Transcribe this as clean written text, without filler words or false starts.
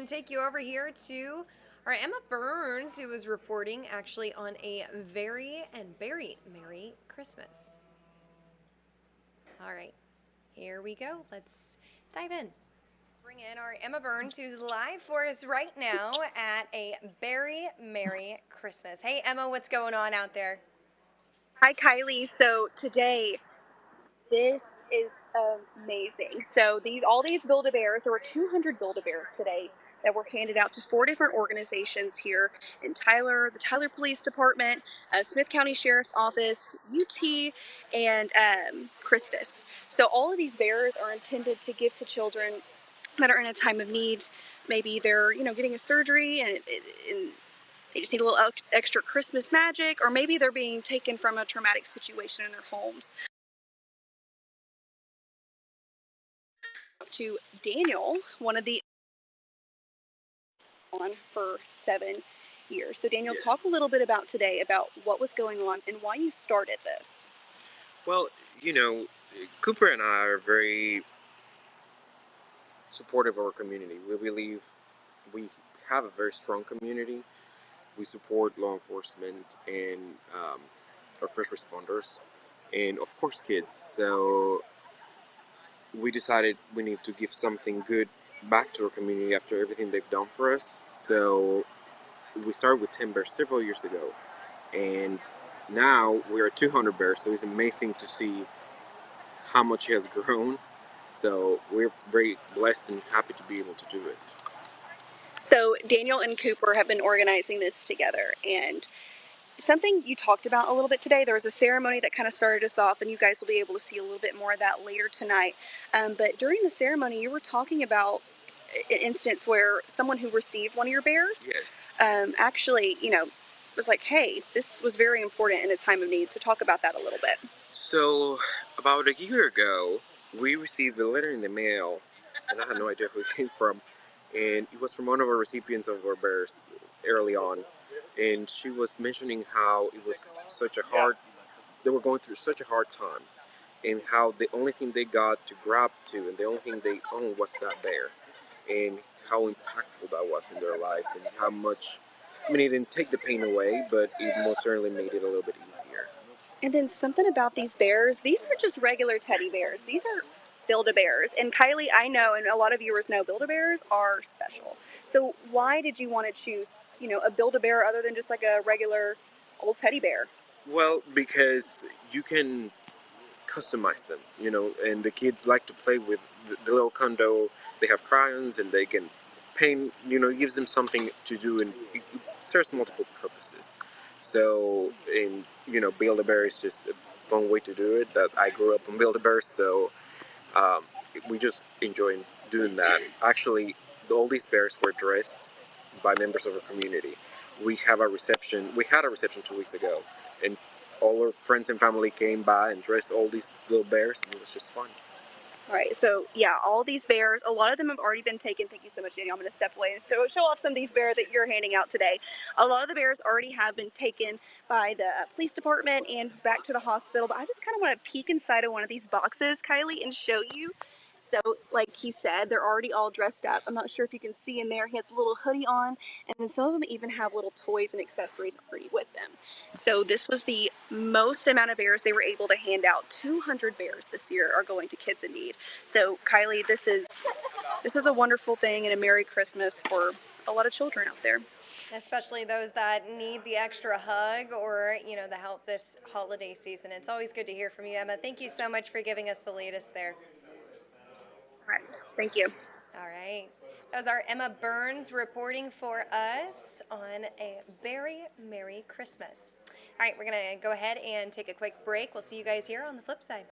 And take you over here to our Emma Burns, who is reporting actually on a very merry Christmas. All right, here we go. Let's dive in. Bring in our Emma Burns, who's live for us right now at a very merry Christmas. Hey, Emma, what's going on out there? Hi, Kylie. So today, this is amazing. So all these Build-A-Bears, there were 200 Build-A-Bears today that were handed out to 4 different organizations here in Tyler, the Tyler Police Department, Smith County Sheriff's Office, UT, and Christus. So all of these bears are intended to give to children that are in a time of need. Maybe they're, getting a surgery and they just need a little extra Christmas magic, or maybe they're being taken from a traumatic situation in their homes. To Daniel, one of the on for 7 years. So Daniel, talk a little bit about today, about what was going on and why you started this. Well, you know, Cooper and I are very supportive of our community. We believe we have a very strong community. We support law enforcement and our first responders, and of course, kids. So we decided we need to give something good back to our community after everything they've done for us. So we started with 10 bears several years ago, and now we're at 200 bears. So it's amazing to see how much it has grown. So we're very blessed and happy to be able to do it. So Daniel and Cooper have been organizing this together, and something you talked about a little bit today, there was a ceremony that kind of started us off, and you guys will be able to see a little bit more of that later tonight. But during the ceremony, you were talking about an instance where someone who received one of your bears Yes. actually, was like, hey, this was very important in a time of need. So talk about that a little bit. So about a year ago, we received a letter in the mail, and I had no idea who it came from. And it was from one of our recipients of our bears early on. And she was mentioning how it was such a hard, they were going through such a hard time. And how the only thing they got to grab to and the only thing they owned was that bear. And how impactful that was in their lives and how much, I mean, it didn't take the pain away, but it most certainly made it a little bit easier. And then something about these bears, these are just regular teddy bears. These are Build-A-Bears. And Kylie, I know, and a lot of viewers know, Build-A-Bears are special. So why did you want to choose, a Build-A-Bear other than just like a regular old teddy bear? Well, because you can customize them, and the kids like to play with the little condo. They have crayons and they can paint, it gives them something to do and it serves multiple purposes. So, and, Build-A-Bear is just a fun way to do it. That I grew up on Build-A-Bear, so um, we just enjoy doing that. Actually, all these bears were dressed by members of our community. We had a reception 2 weeks ago, and all our friends and family came by and dressed all these little bears, and it was just fun. All right, so yeah, all these bears, a lot of them have already been taken. Thank you so much, Daniel. I'm going to step away and show off some of these bears that you're handing out today. A lot of the bears already have been taken by the police department and back to the hospital, but I just kind of want to peek inside of one of these boxes, Kylie, and show you. So, like he said, they're already all dressed up. I'm not sure if you can see in there. He has a little hoodie on, and then some of them even have little toys and accessories already with them. So this was the most amount of bears they were able to hand out. 200 bears this year are going to kids in need. So Kylie, this was a wonderful thing and a Merry Christmas for a lot of children out there. Especially those that need the extra hug or, the help this holiday season. It's always good to hear from you, Emma. Thank you so much for giving us the latest there. All right, thank you. All right. That was our Emma Burns reporting for us on a very Merry Christmas. All right, we're going to go ahead and take a quick break. We'll see you guys here on the flip side.